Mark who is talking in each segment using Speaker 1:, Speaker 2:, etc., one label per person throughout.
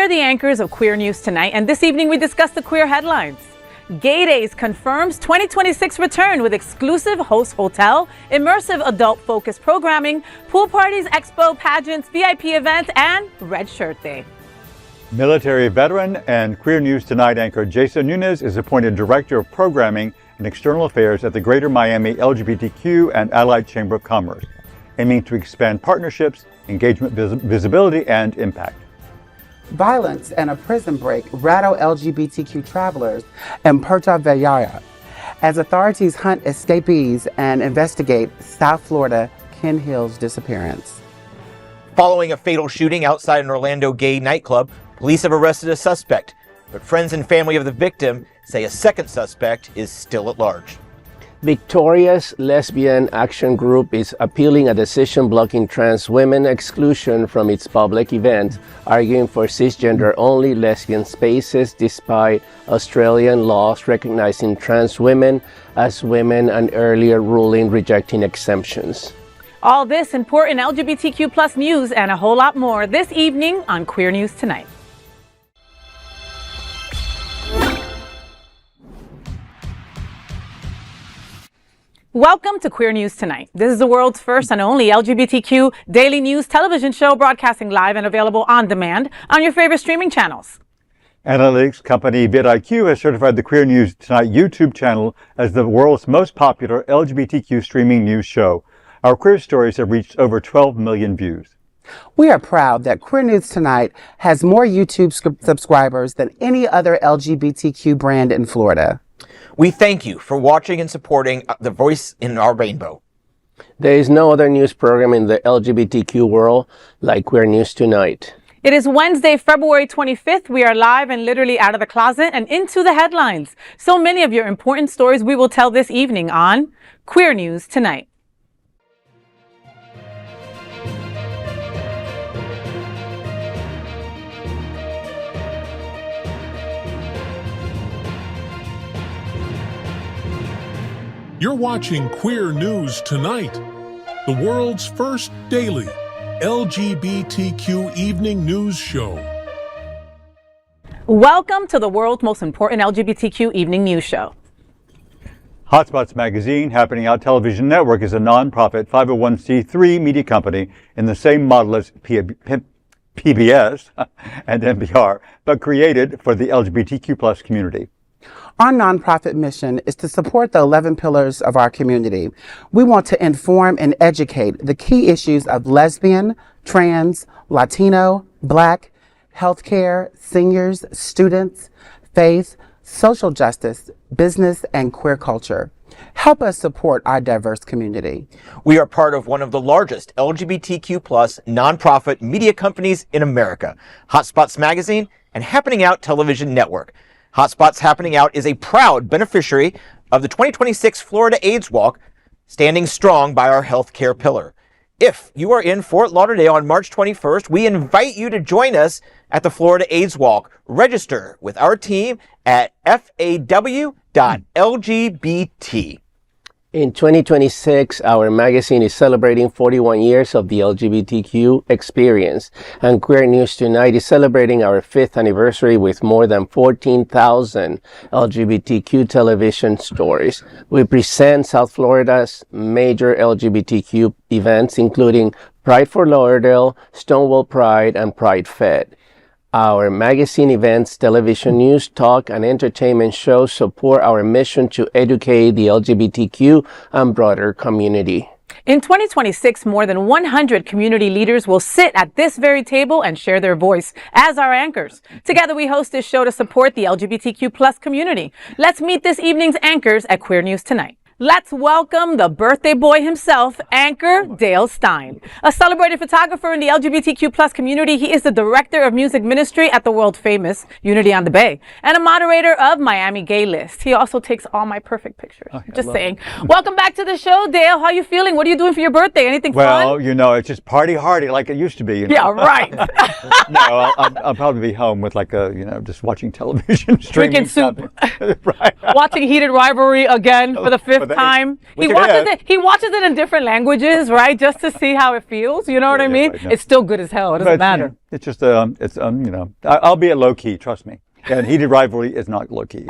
Speaker 1: are the anchors of Queer News Tonight, and this evening we discuss the queer headlines. GayDays confirms 2026 return with exclusive host hotel, immersive adult-focused programming, pool parties, expo, pageants, VIP events, and Red Shirt Day.
Speaker 2: Military veteran and Queer News Tonight anchor Jason Nunez is appointed Director of Programming and External Affairs at the Greater Miami LGBTQ and Allied Chamber of Commerce, aiming to expand partnerships, engagement, visibility, and impact.
Speaker 3: Violence and a prison break rattle LGBTQ travelers in Puerto Vallarta as authorities hunt escapees and investigate South Florida Ken Hill's disappearance.
Speaker 4: Following a fatal shooting outside an Orlando gay nightclub, police have arrested a suspect, but friends and family of the victim say a second suspect is still at large.
Speaker 5: Victoria's Lesbian Action Group is appealing a decision blocking trans women exclusion from its public event, arguing for cisgender-only lesbian spaces despite Australian laws recognizing trans women as women and earlier ruling rejecting exemptions.
Speaker 1: All this important LGBTQ plus news and a whole lot more this evening on Queer News Tonight. Welcome to Queer News Tonight. This is the world's first and only LGBTQ daily news television show broadcasting live and available on demand on your favorite streaming channels.
Speaker 2: Analytics company vidIQ has certified the Queer News Tonight YouTube channel as the world's most popular LGBTQ streaming news show. Our queer stories have reached over 12 million views.
Speaker 3: We are proud that Queer News Tonight has more YouTube subscribers than any other LGBTQ brand in Florida.
Speaker 4: We thank you for watching and supporting the voice in our rainbow.
Speaker 5: There is no other news program in the LGBTQ world like Queer News Tonight.
Speaker 1: It is Wednesday, February 25th. We are live and literally out of the closet and into the headlines. So many of your important stories we will tell this evening on Queer News Tonight.
Speaker 6: You're watching Queer News Tonight, the world's first daily LGBTQ evening news show.
Speaker 1: Welcome to the world's most important LGBTQ evening news show.
Speaker 2: Hotspots magazine, Happening Out Television Network, is a nonprofit 501c3 media company in the same model as PBS and NPR, but created for the LGBTQ plus community.
Speaker 3: Our nonprofit mission is to support the 11 pillars of our community. We want to inform and educate the key issues of lesbian, trans, Latino, Black, healthcare, seniors, students, faith, social justice, business, and queer culture. Help us support our diverse community.
Speaker 4: We are part of one of the largest LGBTQ plus nonprofit media companies in America, Hotspots magazine and Happening Out Television Network. Hotspots Happening Out is a proud beneficiary of the 2026 Florida AIDS Walk, standing strong by our healthcare pillar. If you are in Fort Lauderdale on March 21st, we invite you to join us at the Florida AIDS Walk. Register with our team at faw.lgbt.
Speaker 5: In 2026, our magazine is celebrating 41 years of the LGBTQ experience, and Queer News Tonight is celebrating our 5th anniversary with more than 14,000 LGBTQ television stories. We present South Florida's major LGBTQ events, including Pride for Lauderdale, Stonewall Pride, and Pride Fed. Our magazine events, television news, talk, and entertainment shows support our mission to educate the LGBTQ and broader community.
Speaker 1: In 2026, more than 100 community leaders will sit at this very table and share their voice as our anchors. Together, we host this show to support the LGBTQ plus community. Let's meet this evening's anchors at Queer News Tonight. Let's welcome the birthday boy himself, anchor Dale Stine. A celebrated photographer in the LGBTQ plus community, he is the director of music ministry at the world famous Unity on the Bay and a moderator of Miami Gay List. He also takes all my perfect pictures. Just saying. Welcome back to the show, Dale. How are you feeling? What are you doing for your birthday? Anything fun?
Speaker 2: Well, you know, it's just party hardy like it used to be. You know?
Speaker 1: Yeah, right.
Speaker 2: No, I'll probably be home with like a, just watching television,
Speaker 1: drinking soup,
Speaker 2: right?
Speaker 1: Watching Heated Rivalry again for the 5th
Speaker 2: but
Speaker 1: time.
Speaker 2: we
Speaker 1: He
Speaker 2: could
Speaker 1: watches
Speaker 2: add-
Speaker 1: it. He watches it in different languages, right, just to see how it feels. You know what I mean?
Speaker 2: right, yeah.
Speaker 1: It's still good as hell. It doesn't matter.
Speaker 2: It's just, I'll be at low key, trust me. And heated rivalry is not low key.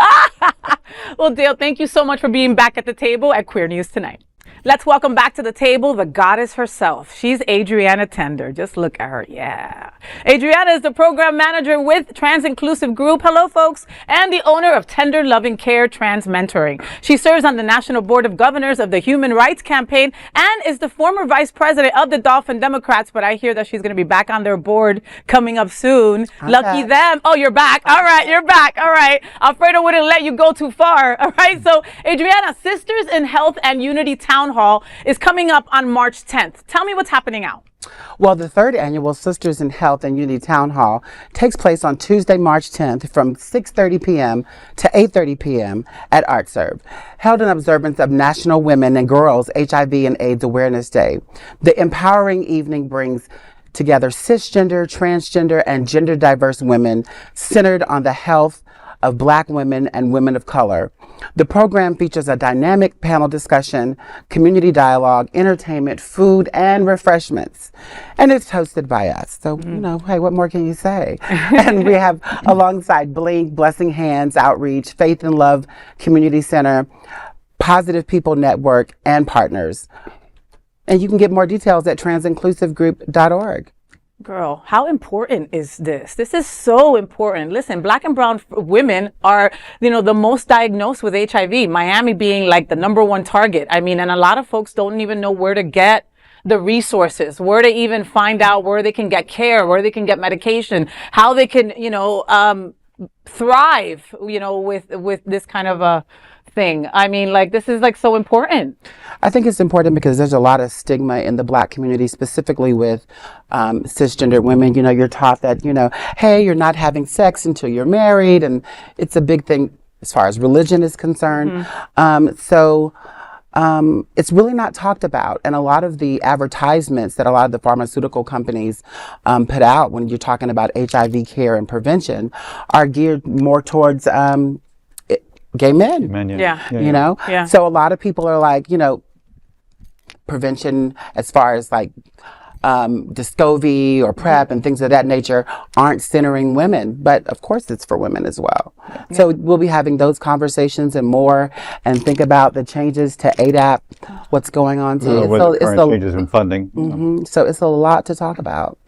Speaker 1: Well, Dale, thank you so much for being back at the table at Queer News Tonight. Let's welcome back to the table the goddess herself. She's Adrianna Tender. Just look at her. Yeah. Adrianna is the program manager with Trans Inclusive Group. Hello, folks. And the owner of Tender Loving Care Trans Mentoring. She serves on the National Board of Governors of the Human Rights Campaign and is the former vice president of the Dolphin Democrats. But I hear that she's going to be back on their board coming up soon. Lucky them. Oh, you're back. All right. You're back. All right. Alfredo wouldn't let you go too far. All right. So, Adrianna, Sisters in Health and Unity Town Hall is coming up on March 10th. Tell me what's happening out.
Speaker 3: Well, the third annual Sisters in Health and Unity Town Hall takes place on Tuesday, March 10th from 6:30 p.m. to 8:30 p.m. at ArtServe, held in observance of National Women and Girls HIV and AIDS Awareness Day. The empowering evening brings together cisgender, transgender, and gender diverse women centered on the health of Black women and women of color. The program features a dynamic panel discussion, community dialogue, entertainment, food, and refreshments. And it's hosted by us. So, hey, what more can you say? And we have alongside Blink, Blessing Hands, Outreach, Faith and Love Community Center, Positive People Network, and partners. And you can get more details at transinclusivegroup.org.
Speaker 1: Girl, how important is this? This is so important. Listen, Black and brown women are, the most diagnosed with HIV, Miami being like the #1 target. I mean, and a lot of folks don't even know where to get the resources, where to even find out where they can get care, where they can get medication, how they can, thrive, with this kind of a thing. I mean, this is so important.
Speaker 3: I think it's important because there's a lot of stigma in the Black community, specifically with cisgender women. You're taught that, hey, you're not having sex until you're married. And it's a big thing as far as religion is concerned. So it's really not talked about. And a lot of the advertisements that a lot of the pharmaceutical companies put out when you're talking about HIV care and prevention are geared more towards gay men.
Speaker 1: Yeah.
Speaker 3: So a lot of people are like, prevention as far as Descovy or PrEP and things of that nature aren't centering women, but of course it's for women as well. So we'll be having those conversations and more, and think about the changes to ADAP, what's going on too.
Speaker 2: With current changes in funding.
Speaker 3: So it's a lot to talk about.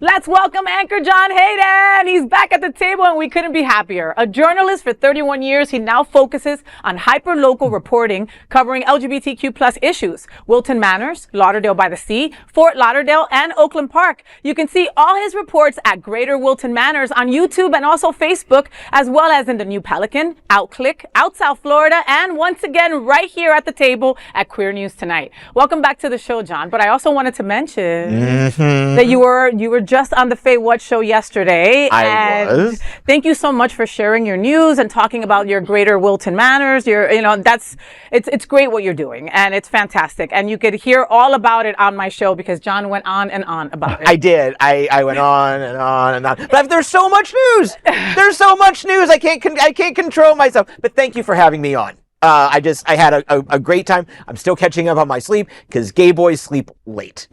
Speaker 1: Let's welcome anchor John Hayden. He's back at the table and we couldn't be happier. A journalist for 31 years, he now focuses on hyper-local reporting covering LGBTQ plus issues. Wilton Manors, Lauderdale by the Sea, Fort Lauderdale, and Oakland Park. You can see all his reports at Greater Wilton Manors on YouTube and also Facebook, as well as in the New Pelican, Outclick, Out South Florida, and once again right here at the table at Queer News Tonight. Welcome back to the show, John. But I also wanted to mention that you were just on the FayWhat show yesterday.
Speaker 4: I was.
Speaker 1: Thank you so much for sharing your news and talking about your Greater Wilton Manors. It's great what you're doing, and it's fantastic. And you could hear all about it on my show because John went on and on about it.
Speaker 4: I did. I went on and on and on. But there's so much news. There's so much news. I can't control myself. But thank you for having me on. I had a great time. I'm still catching up on my sleep because gay boys sleep late.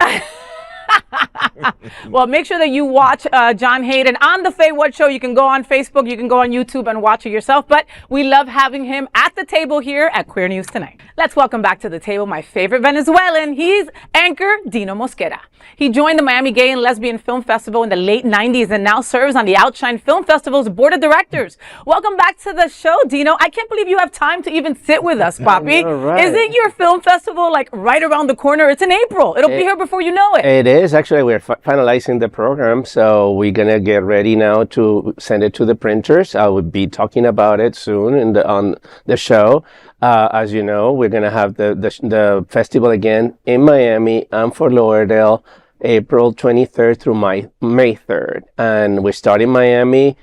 Speaker 1: Well, make sure that you watch John Hayden on the FayWhat show. You can go on Facebook, you can go on YouTube and watch it yourself. But we love having him at the table here at Queer News Tonight. Let's welcome back to the table my favorite Venezuelan. He's anchor Dino Mosquera. He joined the Miami Gay and Lesbian Film Festival in the late 90s and now serves on the Outshine Film Festival's board of directors. Welcome back to the show, Dino. I can't believe you have time to even sit with us, Papi.
Speaker 5: Right.
Speaker 1: Isn't your film festival right around the corner? It's in April. It'll be here before you know it.
Speaker 5: It is. Actually, we're finalizing the program, so we're going to get ready now to send it to the printers. I will be talking about it soon on the show. As you know, we're going to have the festival again in Miami and Fort Lauderdale, April 23rd through May 3rd. And we start in Miami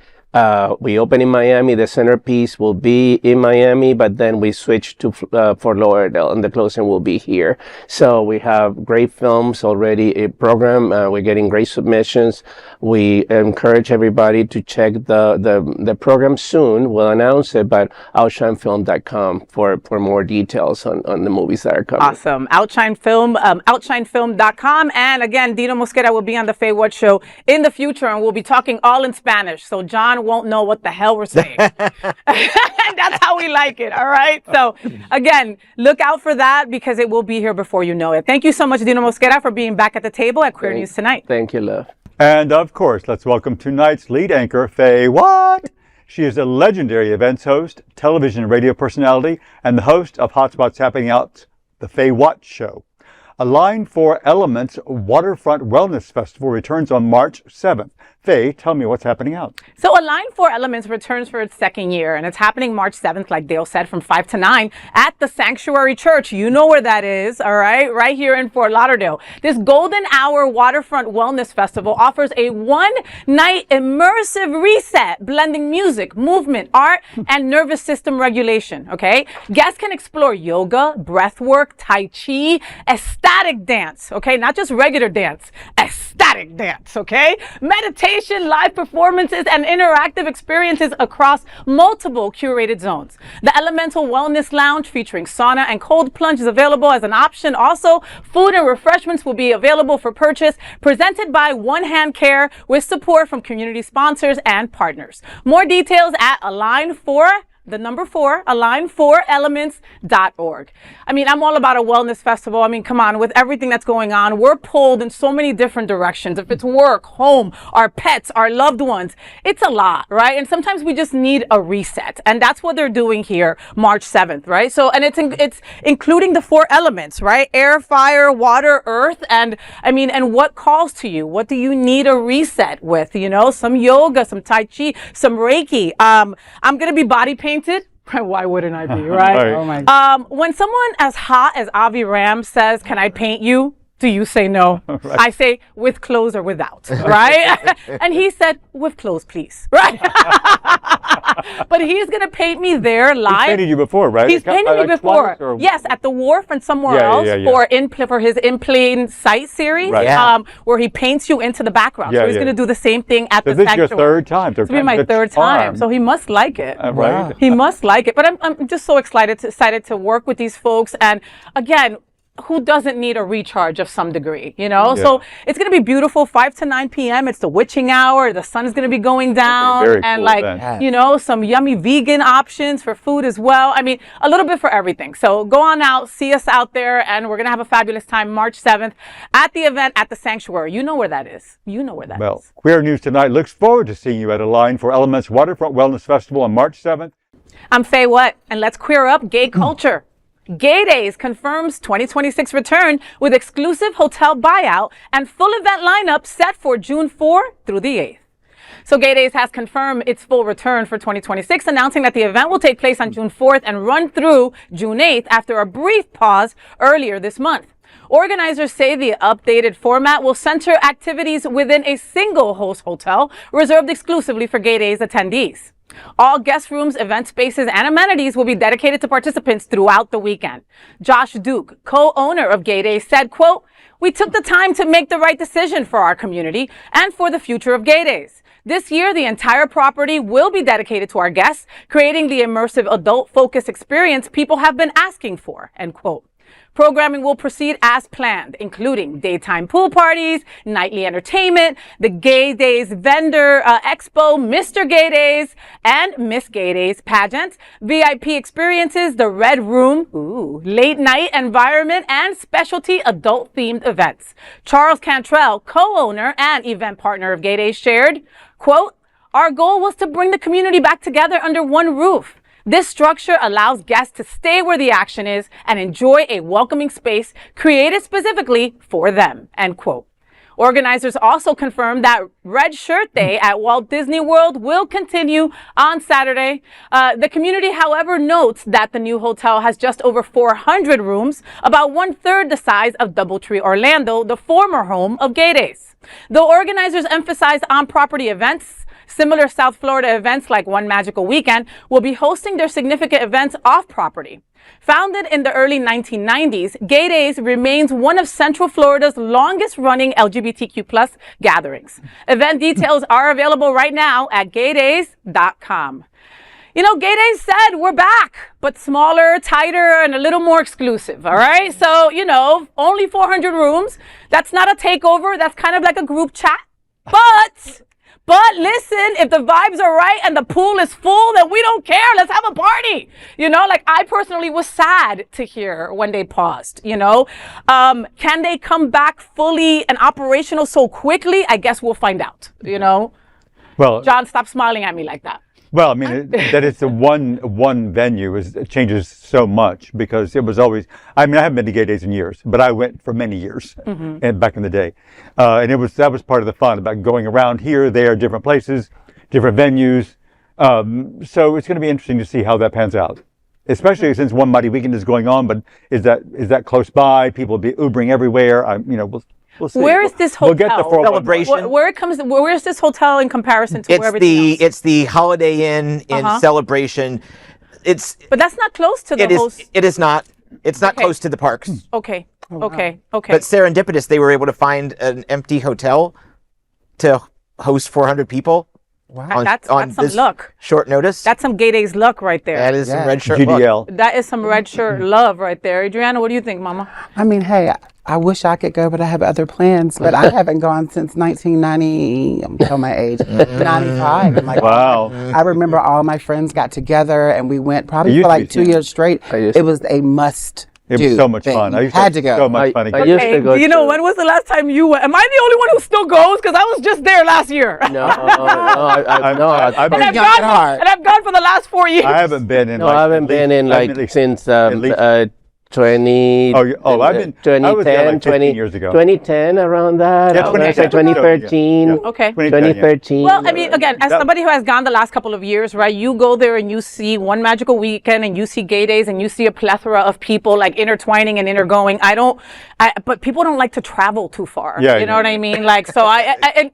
Speaker 5: We open in Miami. The centerpiece will be in Miami, but then we switch to Fort Lauderdale, and the closing will be here. So we have great films already programmed. We're getting great submissions. We encourage everybody to check the program soon. We'll announce it, but outshinefilm.com for more details on the movies that are coming.
Speaker 1: Awesome. Outshinefilm.com. And again, Dino Mosquera will be on the FayWhat show in the future, and we'll be talking all in Spanish. So John won't know what the hell we're saying. That's how we like it. All right. So again, look out for that because it will be here before you know it. Thank you so much, Dino Mosquera, for being back at the table at Queer News Tonight.
Speaker 5: Thank you, love.
Speaker 2: And of course, let's welcome tonight's lead anchor, FayWhat. She is a legendary events host, television and radio personality, and the host of Hotspots Happening Out, the FayWhat show. A Line for Elements Waterfront Wellness Festival returns on March 7th. Faye, tell me what's happening out.
Speaker 1: So A Line for Elements returns for its second year, and it's happening March 7th, like Dale said, from 5 to 9 at the Sanctuary Church. You know where that is, all right? Right here in Fort Lauderdale. This Golden Hour Waterfront Wellness Festival offers a one-night immersive reset, blending music, movement, art, and nervous system regulation, okay? Guests can explore yoga, breath work, tai chi, ecstatic dance, okay? Not just regular dance, ecstatic dance, okay? Meditation, live performances, and interactive experiences across multiple curated zones. The Elemental Wellness Lounge featuring sauna and cold plunge is available as an option. Also, food and refreshments will be available for purchase, presented by One Hand Care with support from community sponsors and partners. More details at Align4Elements.org. I mean, I'm all about a wellness festival. I mean, come on, with everything that's going on, we're pulled in so many different directions. If it's work, home, our pets, our loved ones, it's a lot, right? And sometimes we just need a reset. And that's what they're doing here, March 7th, right? So, and it's including the 4 elements, right? Air, fire, water, earth, and I mean, and what calls to you? What do you need a reset with? You know, some yoga, some tai chi, some Reiki. I'm going to be body painted. Why wouldn't I be, right?
Speaker 2: Right.
Speaker 3: Oh my
Speaker 1: When someone as hot as Avi Ram says, "Can I paint you?" do you say no?
Speaker 2: Right.
Speaker 1: I say with clothes or without, right? And he said, with clothes, please, right? But he's going to paint me there live.
Speaker 2: He's painted you before, right?
Speaker 1: He's painted me before. Yes, at the Wharf and somewhere else for his In Plain Sight series,
Speaker 2: Right.
Speaker 1: where he paints you into the background.
Speaker 2: Yeah,
Speaker 1: so he's
Speaker 2: yeah.
Speaker 1: going to do the same thing at the
Speaker 2: This is your
Speaker 1: Sanctuary.
Speaker 2: third time.
Speaker 1: It's been my third time, so he must like it.
Speaker 2: Right.
Speaker 1: He must like it. But I'm just so excited to work with these folks. And again, who doesn't need a recharge of some degree, you know?
Speaker 2: Yeah.
Speaker 1: So it's going to be beautiful, 5 to 9 p.m. It's the witching hour. The sun is going to be going down.
Speaker 2: very
Speaker 1: And
Speaker 2: cool
Speaker 1: like,
Speaker 2: event.
Speaker 1: you know, some yummy vegan options for food as well. I mean, a little bit for everything. So go on out, see us out there, and we're going to have a fabulous time March 7th at the event at the Sanctuary. You know where that is. You know where that is.
Speaker 2: Well, Queer News Tonight looks forward to seeing you at Align for Elements Waterfront Wellness Festival on March 7th.
Speaker 1: I'm FayWhat, and let's queer up gay culture. GayDays confirms 2026 return with exclusive hotel buyout and full event lineup set for June 4 through the 8th. So GayDays has confirmed its full return for 2026, announcing that the event will take place on June 4th and run through June 8th after a brief pause earlier this month. Organizers say the updated format will center activities within a single host hotel reserved exclusively for GayDays attendees. All guest rooms, event spaces, and amenities will be dedicated to participants throughout the weekend. Josh Duke, co-owner of GayDays, said, quote, "We took the time to make the right decision for our community and for the future of GayDays. This year, the entire property will be dedicated to our guests, creating the immersive adult-focused experience people have been asking for," end quote. Programming will proceed as planned, including daytime pool parties, nightly entertainment, the GayDays vendor expo, Mr. GayDays, and Miss GayDays pageants, VIP experiences, the Red Room, late night environment, and specialty adult-themed events. Charles Cantrell, co-owner and event partner of GayDays, shared, quote, "Our goal was to bring the community back together under one roof. This structure allows guests to stay where the action is and enjoy a welcoming space created specifically for them," end quote. Organizers also confirmed that Red Shirt Day at Walt Disney World will continue on Saturday. The community, however, notes that the new hotel has just over 400 rooms, about 1/3 the size of Doubletree Orlando, the former home of GayDays. Though organizers emphasized on-property events, Similar South Florida events like One Magical Weekend will be hosting their significant events off property. Founded in the early 1990s, GayDays remains one of Central Florida's longest running LGBTQ plus gatherings. Event details are available right now at gaydays.com. You know, GayDays said we're back, but smaller, tighter, and a little more exclusive, all right? So, you know, only 400 rooms. That's not a takeover. That's kind of like a group chat. But listen, if the vibes are right and the pool is full, then we don't care. Let's have a party. You know, like I personally was sad to hear when they paused, you know. Can they come back fully and operational so quickly? I guess we'll find out, you know.
Speaker 2: Well,
Speaker 1: John, stop smiling at me like that.
Speaker 2: Well, I mean, that it's a one venue it changes so much because it was always, I mean, I haven't been to GayDays in years, but I went for many years and back in the day. And that was part of the fun about going around here, there, different places, different venues. So it's going to be interesting to see how that pans out, especially since One Mighty Weekend is going on, but is that close by? People will be Ubering everywhere. You know, we'll see.
Speaker 1: Where is this hotel?
Speaker 2: We'll get the
Speaker 4: celebration.
Speaker 1: Where is this hotel in comparison to everything else?
Speaker 4: It's the Holiday Inn in Celebration.
Speaker 1: But that's not close to the host.
Speaker 4: It is not. It's not close to the parks.
Speaker 1: Okay. Okay.
Speaker 4: But serendipitous, they were able to find an empty hotel to host 400 people.
Speaker 1: Wow. That's some luck.
Speaker 4: Short notice.
Speaker 1: That's some GayDays luck right there.
Speaker 4: That is some red shirt
Speaker 2: GDL.
Speaker 4: luck.
Speaker 1: That is some red shirt love right there. Adrianna, what do you think, Mama?
Speaker 3: I mean, hey, I wish I could go, but I have other plans. But I haven't gone since 1990. I'm telling my age. 95. I'm like,
Speaker 2: wow.
Speaker 3: I remember all my friends got together and we went probably for like 2 years straight. It was a must.
Speaker 2: It was so much fun. I
Speaker 3: had to go.
Speaker 2: So much fun.
Speaker 5: I used to go.
Speaker 1: You know, when was the last time you went? Am I the only one who still goes? Because I was just there last year.
Speaker 5: No,
Speaker 2: I've been
Speaker 1: and I've gone for the last 4 years.
Speaker 2: I haven't been in.
Speaker 5: No, I haven't been in like since 20.
Speaker 2: I've been.
Speaker 5: 2010,
Speaker 2: I was there like 15 years ago.
Speaker 5: 2010, around that.
Speaker 2: Yeah,
Speaker 5: 2013.
Speaker 2: Yeah.
Speaker 1: Okay.
Speaker 5: 2013.
Speaker 1: Well, I mean, again, as somebody who has gone the last couple of years, right, you go there and you see One Magical Weekend and you see GayDays and you see a plethora of people like intertwining and intergoing. But people don't like to travel too far.
Speaker 2: Yeah,
Speaker 1: you know what I mean? Like, so I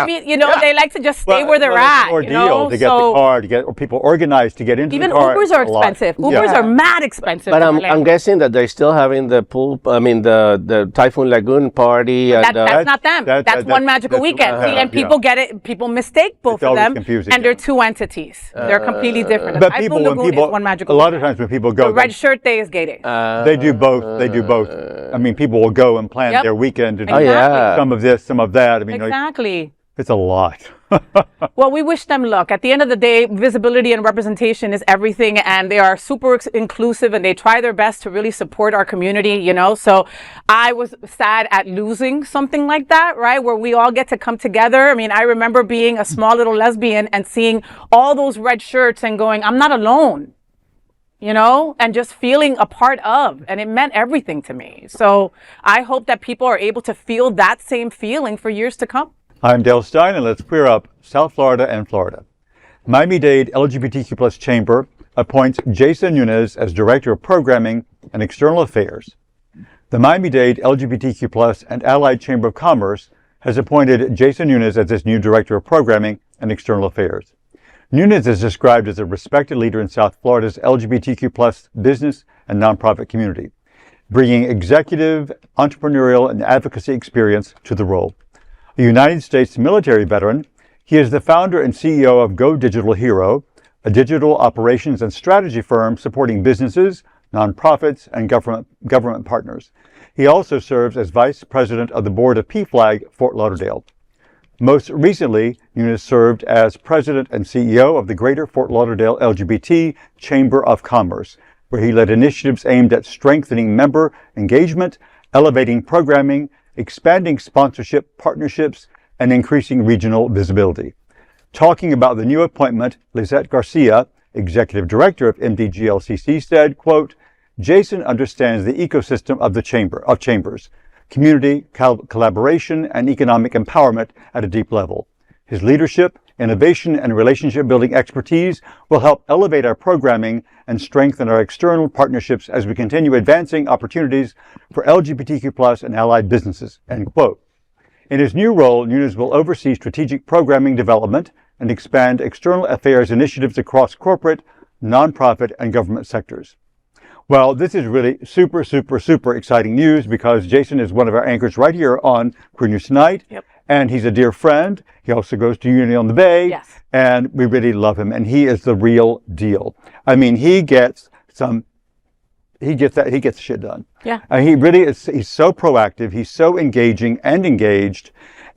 Speaker 1: mean, you know, they like to just stay where they're at.
Speaker 2: It's an ordeal
Speaker 1: you know?
Speaker 2: to get the car, to get people organized to get into
Speaker 1: even
Speaker 2: the car.
Speaker 1: Ubers are expensive. Ubers are mad expensive.
Speaker 5: But I'm guessing that they're still having the pool. I mean, the Typhoon Lagoon party.
Speaker 1: That's not them. That's One Magical Weekend. See, and people get it. People mistake both of them,
Speaker 2: confusing,
Speaker 1: and they're two entities. They're completely different.
Speaker 2: But people,
Speaker 1: One Magical
Speaker 2: a lot of times when people go,
Speaker 1: the red shirt day is GayDays.
Speaker 2: they do both. They do both. I mean, people will go and plan their weekend to do some of this, some of that. I mean,
Speaker 1: exactly.
Speaker 2: It's a lot.
Speaker 1: Well, we wish them luck. At the end of the day, visibility and representation is everything, and they are super inclusive, and they try their best to really support our community, you know. So I was sad at losing something like that, right, where we all get to come together. I mean, I remember being a small little lesbian and seeing all those red shirts and going, I'm not alone, you know, and just feeling a part of, and it meant everything to me. So I hope that people are able to feel that same feeling for years to come.
Speaker 2: I'm Dale Stine, and let's queer up South Florida and Florida. Miami-Dade LGBTQ+ Chamber appoints Jason Nunez as Director of Programming and External Affairs. The Miami-Dade LGBTQ+ and Allied Chamber of Commerce has appointed Jason Nunez as its new Director of Programming and External Affairs. Nunez is described as a respected leader in South Florida's LGBTQ+ business and nonprofit community, bringing executive, entrepreneurial, and advocacy experience to the role. A United States military veteran, he is the founder and CEO of Go Digital Hero, a digital operations and strategy firm supporting businesses, nonprofits, and government partners. He also serves as Vice President of the Board of PFLAG Fort Lauderdale. Most recently, Nunez served as President and CEO of the Greater Fort Lauderdale LGBT Chamber of Commerce, where he led initiatives aimed at strengthening member engagement, elevating programming, expanding sponsorship partnerships, and increasing regional visibility. Talking about the new appointment, Lizette Garcia, Executive Director of MDGLCC, said, quote, Jason understands the ecosystem of the chambers, community, collaboration, and economic empowerment at a deep level. His leadership, innovation, and relationship-building expertise will help elevate our programming and strengthen our external partnerships as we continue advancing opportunities for LGBTQ+ and allied businesses, end quote. In his new role, Nunez will oversee strategic programming development, and expand external affairs initiatives across corporate, nonprofit, and government sectors. Well, this is really super, super, super exciting news because Jason is one of our anchors right here on Queer News Tonight.
Speaker 1: Yep.
Speaker 2: And he's a dear friend. He also goes to Uni on the Bay.
Speaker 1: Yes.
Speaker 2: And we really love him. And he is the real deal. I mean, he gets shit done.
Speaker 1: Yeah.
Speaker 2: And he really is, he's so proactive. He's so engaging and engaged.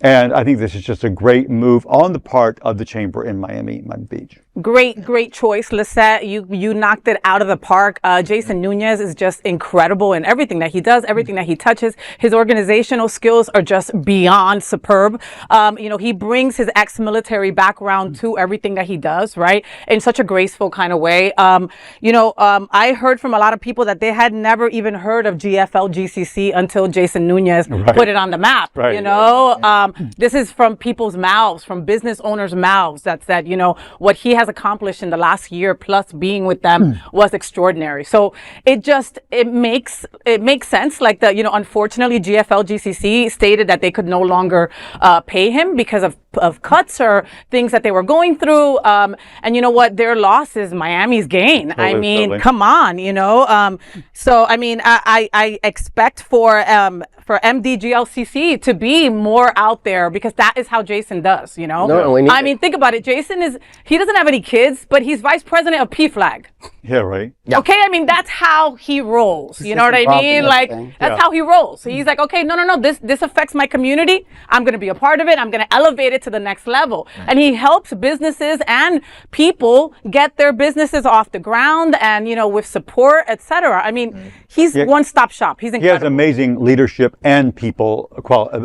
Speaker 2: And I think this is just a great move on the part of the chamber in Miami Beach.
Speaker 1: Great choice, Lisette. You knocked it out of the park. Jason Nunez is just incredible in everything that he does, everything that he touches. His organizational skills are just beyond superb. He brings his ex-military background to everything that he does, right? In such a graceful kind of way. I heard from a lot of people that they had never even heard of GFL-GCC until Jason Nunez put it on the map. Right. This is from people's mouths, from business owners' mouths. That said, what he has accomplished in the last year plus being with them was extraordinary. So it makes sense. Like unfortunately, GFL GCC stated that they could no longer pay him because of cuts or things that they were going through. And you know what? Their loss is Miami's gain. I mean, totally. Come on, So I mean, I expect for MDGLCC to be more out there because that is how Jason does, I mean, think about it. He doesn't have any kids, but he's vice president of PFLAG.
Speaker 2: Yeah, right.
Speaker 1: Yeah. Okay, I mean, that's how he rolls. You know what I mean? Like, that's how he rolls. So he's like, okay, no, this affects my community. I'm going to be a part of it. I'm going to elevate it to the next level. And he helps businesses and people get their businesses off the ground and, with support, etc. I mean, he's one-stop shop. He's incredible.
Speaker 2: He has amazing leadership and people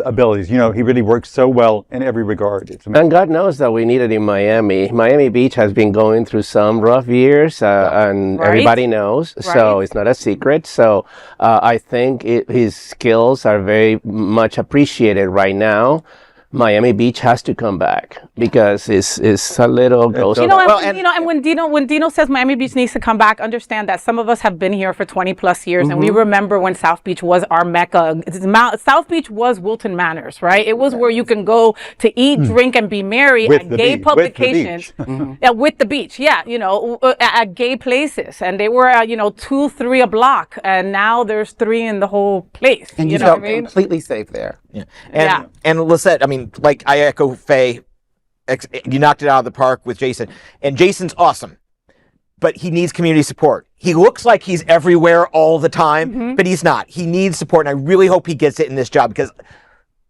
Speaker 2: abilities. He really works so well in every regard. It's amazing.
Speaker 5: And God knows that we need it in Miami. Miami Beach has been going through some rough years, and everybody knows. So it's not a secret. So I think his skills are very much appreciated right now. Miami Beach has to come back because it's a little gross.
Speaker 1: And when Dino says Miami Beach needs to come back, understand that some of us have been here for 20 plus years, and we remember when South Beach was our mecca. South Beach was Wilton Manors, right? It was where you can go to eat, drink, and be merry at gay publications. With the beach, at gay places, and they were 2, 3 a block, and now there's 3 in the whole place.
Speaker 3: And you felt completely safe there.
Speaker 4: Yeah. And Lisette, I mean, like I echo Faye, you knocked it out of the park with Jason. And Jason's awesome, but he needs community support. He looks like he's everywhere all the time, but he's not. He needs support, and I really hope he gets it in this job because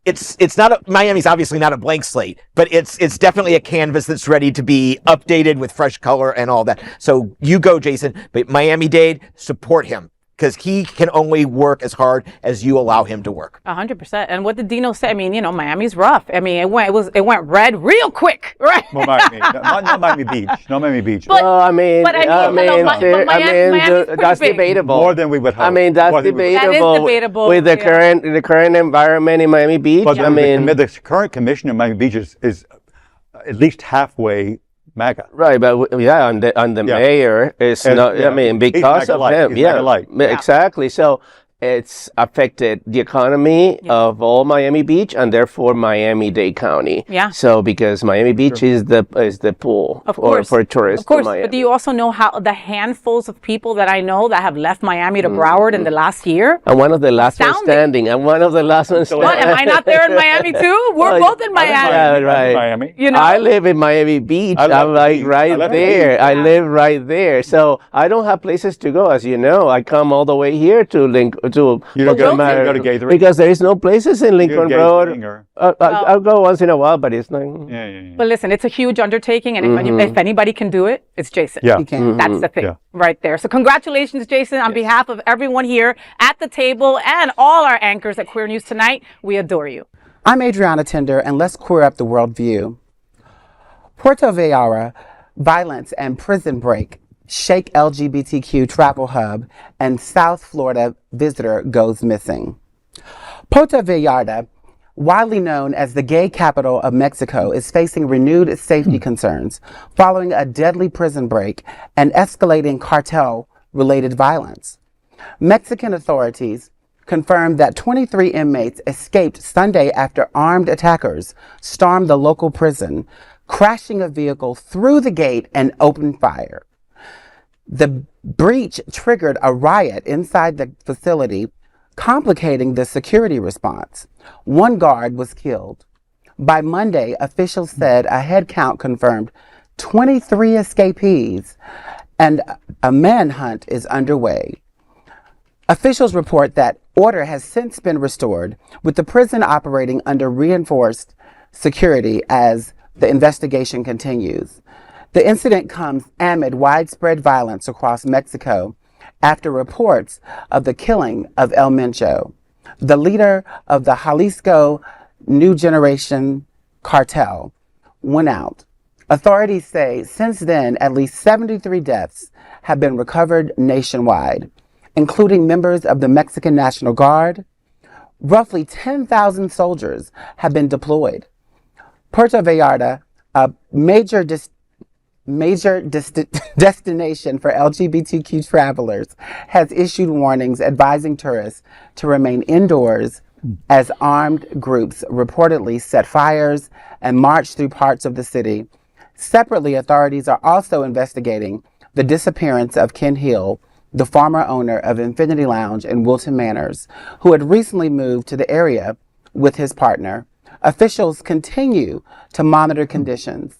Speaker 4: it's not Miami's obviously not a blank slate, but it's definitely a canvas that's ready to be updated with fresh color and all that. So you go, Jason, but Miami-Dade, support him, because he can only work as hard as you allow him to work.
Speaker 1: 100%. And what did Dino say? I mean, Miami's rough. I mean, it went red real quick, right?
Speaker 2: Well, Miami, not Miami Beach. Not Miami Beach.
Speaker 1: But,
Speaker 5: that's debatable.
Speaker 2: More than we would hope.
Speaker 5: I mean, that's debatable.
Speaker 1: That is debatable.
Speaker 5: With the current environment in Miami Beach.
Speaker 2: But the current commission in Miami Beach is at least halfway MAGA.
Speaker 5: Right, but on the mayor is not. I mean, because of him, exactly. So it's affected the economy of all Miami Beach and therefore Miami-Dade County. Yeah. So because Miami Beach is the pool for tourists.
Speaker 1: Of course, but do you also know how the handfuls of people that I know that have left Miami to Broward in the last year?
Speaker 5: And one of the last ones standing. What, am
Speaker 1: I not there in Miami too? We're both in Miami.
Speaker 5: Yeah, right.
Speaker 2: Miami.
Speaker 5: I live in Miami Beach. I'm like right there. I live right there. So I don't have places to go, as you know. I come all the way here to
Speaker 2: you don't go to GayDays
Speaker 5: because there is no places in Lincoln Road. I'll go once in a while, but it's not.
Speaker 1: But listen, it's a huge undertaking, and if anybody can do it, it's Jason.
Speaker 2: Yeah,
Speaker 1: that's the thing right there. So congratulations, Jason, on behalf of everyone here at the table and all our anchors at Queer News Tonight. We adore you.
Speaker 3: I'm Adrianna Tender, and let's queer up the worldview. Puerto Vallarta, violence and prison break shake LGBTQ travel hub, and South Florida visitor goes missing. Puerto Vallarta, widely known as the gay capital of Mexico, is facing renewed safety concerns following a deadly prison break and escalating cartel-related violence. Mexican authorities confirmed that 23 inmates escaped Sunday after armed attackers stormed the local prison, crashing a vehicle through the gate and opened fire. The breach triggered a riot inside the facility, complicating the security response. One guard was killed. By Monday, officials said a head count confirmed 23 escapees, and a manhunt is underway. Officials report that order has since been restored, with the prison operating under reinforced security as the investigation continues. The incident comes amid widespread violence across Mexico after reports of the killing of El Mencho, the leader of the Jalisco New Generation cartel, went out. Authorities say since then, at least 73 deaths have been recovered nationwide, including members of the Mexican National Guard. Roughly 10,000 soldiers have been deployed. Puerto Vallarta, a major destination for LGBTQ travelers, has issued warnings advising tourists to remain indoors as armed groups reportedly set fires and marched through parts of the city. Separately, authorities are also investigating the disappearance of Ken Hill, the former owner of Infinity Lounge in Wilton Manors, who had recently moved to the area with his partner. Officials continue to monitor conditions.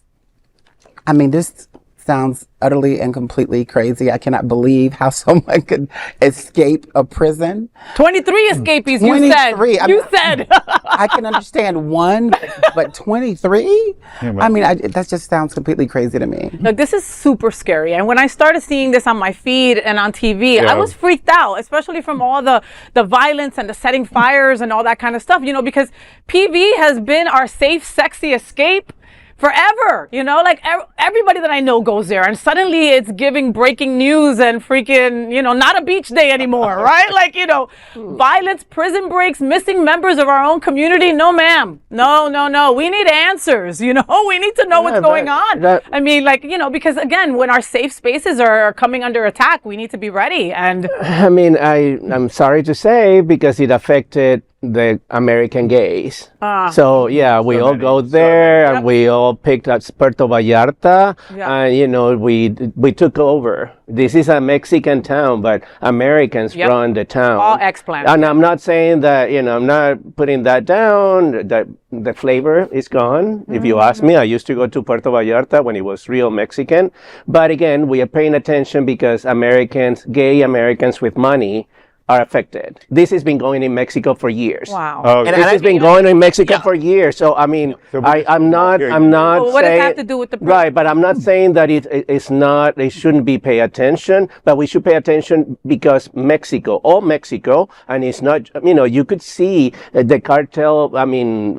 Speaker 3: I mean, this sounds utterly and completely crazy. I cannot believe how someone could escape a prison.
Speaker 1: 23 escapees,
Speaker 3: 23.
Speaker 1: You said.
Speaker 3: I can understand one, but 23? I mean, that just sounds completely crazy to me.
Speaker 1: Look, this is super scary. And when I started seeing this on my feed and on TV, I was freaked out, especially from all the violence and the setting fires and all that kind of stuff, you know, because PV has been our safe, sexy escape forever, you know, like everybody that I know goes there, and suddenly it's giving breaking news and freaking, you know, not a beach day anymore, right? Like, you know, violence, prison breaks, missing members of our own community. No, ma'am. No. We need answers, you know, we need to know what's going on. I mean, like, you know, because again, when our safe spaces are coming under attack, we need to be ready. And
Speaker 5: I mean, I'm sorry to say, because it affected the American gays. So yeah, we all go there, and we all picked up Puerto Vallarta, and you know, we took over. This is a Mexican town, but Americans run the town.
Speaker 1: All explants.
Speaker 5: And I'm not saying that, you know, I'm not putting that down. The flavor is gone. If you ask me, I used to go to Puerto Vallarta when it was real Mexican. But again, we are paying attention because gay Americans with money are affected. This has been going in Mexico for years.
Speaker 1: Wow.
Speaker 5: And this has been going in Mexico for years. So I mean, I'm not
Speaker 1: well, what
Speaker 5: saying,
Speaker 1: does that have to do with the
Speaker 5: right? But I'm not saying that it's not. They shouldn't be pay attention, but we should pay attention because all Mexico, and it's not. You know, you could see the cartel. I mean.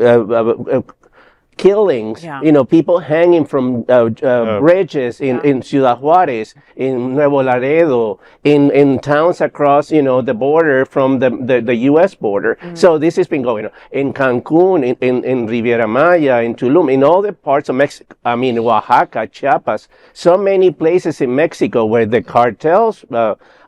Speaker 5: Killings, you know, people hanging from bridges in Ciudad Juarez, in Nuevo Laredo, in towns across, you know, the border from the U.S. border. So this has been going on in Cancun, in Riviera Maya, in Tulum, in all the parts of Mexico. I mean, Oaxaca, Chiapas, so many places in Mexico where the cartels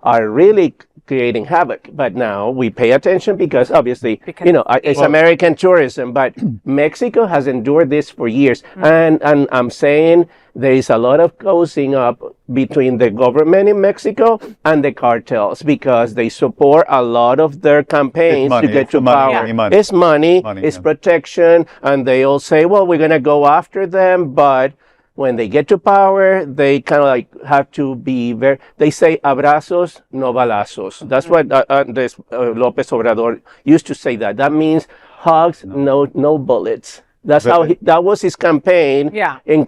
Speaker 5: are really creating havoc. But now we pay attention because obviously, you know, it's American tourism, but Mexico has endured this for years. And I'm saying there is a lot of closing up between the government in Mexico and the cartels because they support a lot of their campaigns to get to power. It's money, it's protection, and they all say, well, we're going to go after them, but when they get to power, they kind of like have to be they say abrazos, no balazos. That's what López Obrador used to say that. That means hugs, no bullets. That's how that was his campaign in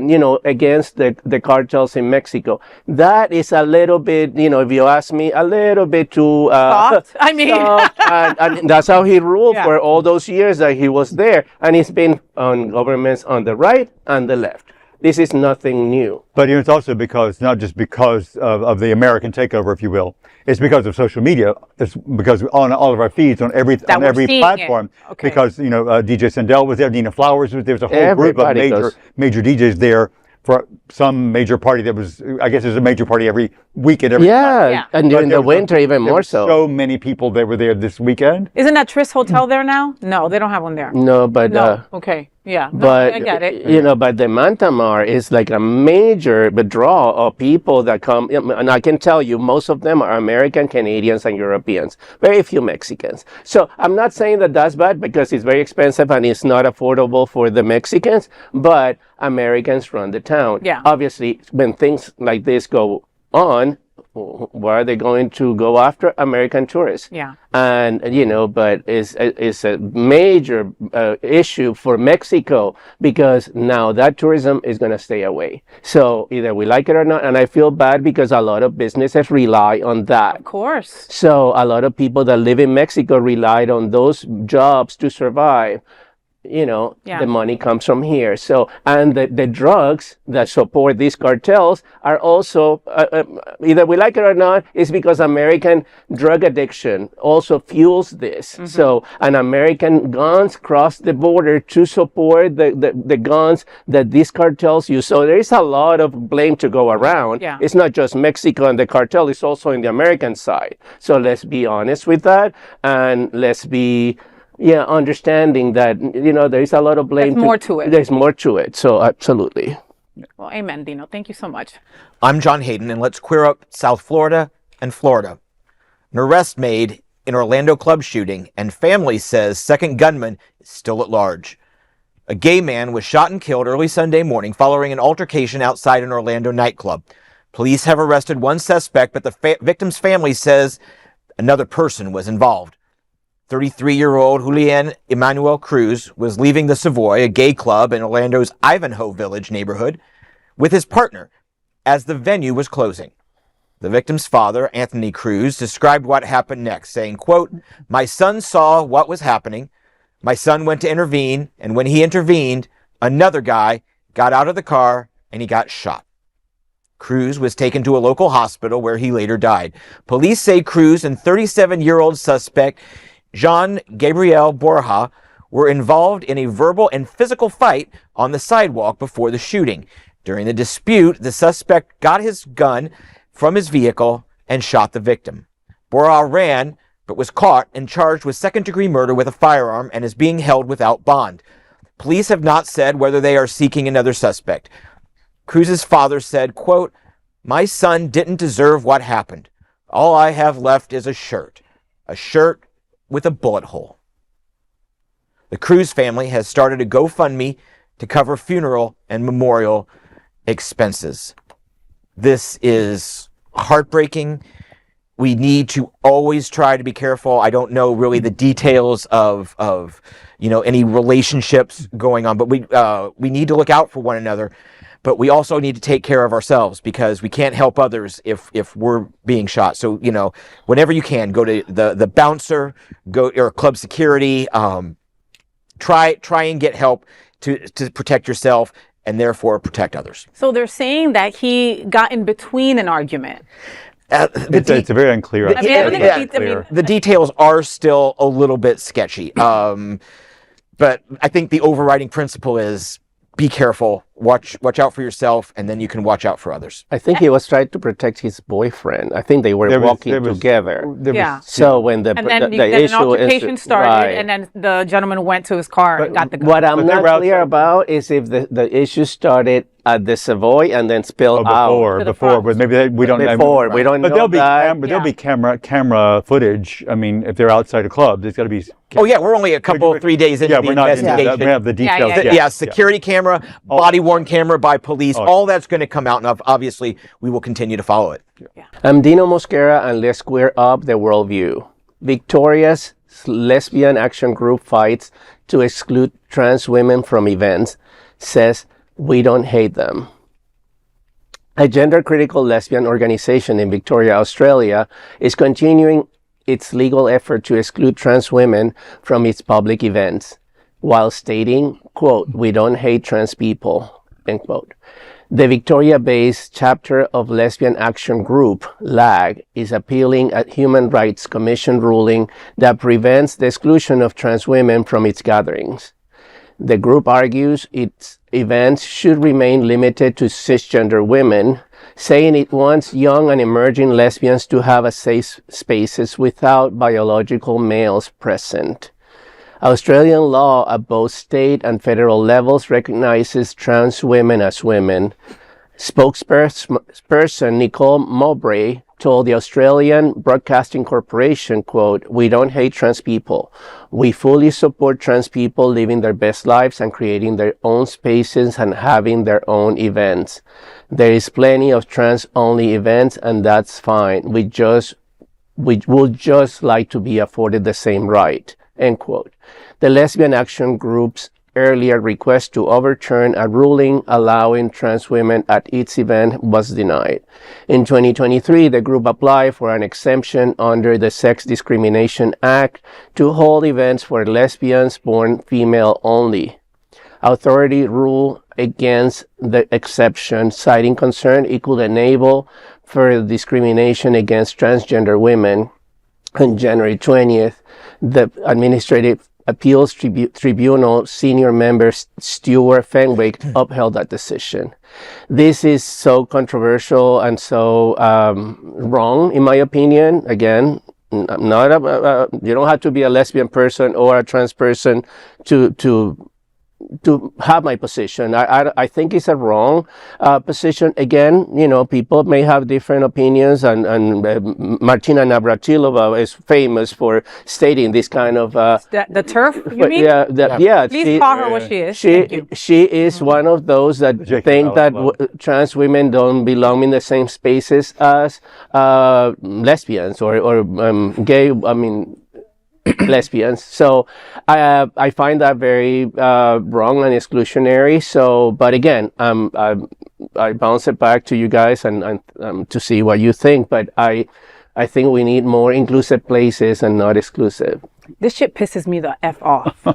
Speaker 5: you know, against the cartels in Mexico. That is a little bit, you know, if you ask me, a little bit too
Speaker 1: soft. I mean,
Speaker 5: soft, and that's how he ruled for all those years that he was there. And it's been on governments on the right and the left. This is nothing new.
Speaker 2: But it's also because, not just because of the American takeover, if you will, it's because of social media. It's because on all of our feeds, on every platform, because, you know, DJ Sandel was there, Nina Flowers was there, was a whole group of major DJs there for some major party that was, I guess there's a major party every weekend.
Speaker 5: And during the winter even more so.
Speaker 2: So many people that were there this weekend.
Speaker 1: Isn't that Tris Hotel there now? No, they don't have one there.
Speaker 5: No, but...
Speaker 1: Okay. Yeah, no,
Speaker 5: But
Speaker 1: I get it.
Speaker 5: you know, but the Mantamar is like a major draw of people that come, and I can tell you, most of them are American, Canadians, and Europeans. Very few Mexicans. So I'm not saying that that's bad because it's very expensive and it's not affordable for the Mexicans, but Americans run the town.
Speaker 1: Yeah.
Speaker 5: Obviously, when things like this go on, where are they going to go after? American tourists.
Speaker 1: Yeah.
Speaker 5: And, you know, but it's a major issue for Mexico because now that tourism is going to stay away. So either we like it or not. And I feel bad because a lot of businesses rely on that.
Speaker 1: Of course.
Speaker 5: So a lot of people that live in Mexico relied on those jobs to survive. You know, the money comes from here. So, and the drugs that support these cartels are also, either we like it or not, is because American drug addiction also fuels this.
Speaker 1: Mm-hmm.
Speaker 5: So, and American guns cross the border to support the guns that these cartels use. So there is a lot of blame to go around.
Speaker 1: Yeah.
Speaker 5: It's not just Mexico and the cartel, it's also in the American side. So let's be honest with that, and let's be understanding that, you know, there is a lot of blame.
Speaker 1: There's more to it.
Speaker 5: There's more to it. So absolutely.
Speaker 1: Well, amen, Dino. Thank you so much.
Speaker 4: I'm John Hayden, and let's queer up South Florida and Florida. An arrest made in Orlando club shooting, and family says second gunman is still at large. A gay man was shot and killed early Sunday morning following an altercation outside an Orlando nightclub. Police have arrested one suspect, but the victim's family says another person was involved. 33-year-old Julian Emmanuel Cruz was leaving the Savoy, a gay club in Orlando's Ivanhoe Village neighborhood, with his partner as the venue was closing. The victim's father, Anthony Cruz, described what happened next, saying, quote, "My son saw what was happening. My son went to intervene, and when he intervened, another guy got out of the car and he got shot." Cruz was taken to a local hospital where he later died. Police say Cruz and 37-year-old suspect Jean Gabriel Borja were involved in a verbal and physical fight on the sidewalk before the shooting. During the dispute, the suspect got his gun from his vehicle and shot the victim. Borja ran, but was caught and charged with second-degree murder with a firearm and is being held without bond. Police have not said whether they are seeking another suspect. Cruz's father said, quote, "My son didn't deserve what happened. All I have left is a shirt with a bullet hole." The Cruz family has started a GoFundMe to cover funeral and memorial expenses. This is heartbreaking. We need to always try to be careful. I don't know really the details of you know, any relationships going on, but we need to look out for one another. But we also need to take care of ourselves because we can't help others if we're being shot. So, you know, whenever you can, go to the bouncer, or club security. Try and get help to protect yourself and therefore protect others.
Speaker 1: So they're saying that he got in between an argument.
Speaker 2: It's very unclear.
Speaker 4: The details are still a little bit sketchy. But I think the overriding principle is be careful, watch out for yourself, and then you can watch out for others.
Speaker 5: I think he was trying to protect his boyfriend. I think they were walking together. So when the
Speaker 1: an
Speaker 5: issue
Speaker 1: altercation started,
Speaker 5: right.
Speaker 1: and then the gentleman went to his car and got the gun.
Speaker 5: What I'm not clear about is if the issue started at the Savoy and then spilled out.
Speaker 2: Before, but maybe we don't know.
Speaker 5: Before, we don't know that.
Speaker 2: But there'll be camera footage. I mean, if they're outside a club, there's got to be.
Speaker 4: Oh yeah, we're only a couple, 3 days into the investigation.
Speaker 2: We have the details.
Speaker 4: Security camera, body-worn camera by police, all that's going to come out, and obviously we will continue to follow it.
Speaker 5: I'm Dino Mosquera, and let's square up the worldview. Victoria's lesbian action group fights to exclude trans women from events, says we don't hate them. A gender-critical lesbian organization in Victoria, Australia, is continuing its legal effort to exclude trans women from its public events, while stating, quote, "We don't hate trans people," end quote. The Victoria-based chapter of Lesbian Action Group, LAG, is appealing a Human Rights Commission ruling that prevents the exclusion of trans women from its gatherings. The group argues its events should remain limited to cisgender women, saying it wants young and emerging lesbians to have a safe spaces without biological males present. Australian law at both state and federal levels recognizes trans women as women. Spokesperson Nicole Mowbray told the Australian Broadcasting Corporation, quote, "We don't hate trans people. We fully support trans people living their best lives and creating their own spaces and having their own events. There is plenty of trans-only events, and that's fine. We would just like to be afforded the same right," end quote. The Lesbian Action Group's earlier request to overturn a ruling allowing trans women at its event was denied. In 2023, the group applied for an exemption under the Sex Discrimination Act to hold events for lesbians born female only. Authority ruled against the exception, citing concern it could enable further discrimination against transgender women. On January 20th, the Administrative Appeals Tribunal senior member Stuart Fenwick upheld that decision. This is so controversial and so wrong, in my opinion. Again, you don't have to be a lesbian person or a trans person to have my position. I think it's a wrong position. Again, people may have different opinions, and Martina Navratilova is famous for stating this kind of
Speaker 1: the turf, you mean?
Speaker 5: Yeah.
Speaker 1: Please call her what she is.
Speaker 5: She is one of those that think that trans women don't belong in the same spaces as lesbians or gay. Lesbians. So I find that very wrong and exclusionary. So, but again, I bounce it back to you guys and to see what you think. But I think we need more inclusive places and not exclusive.
Speaker 1: This shit pisses me the F off.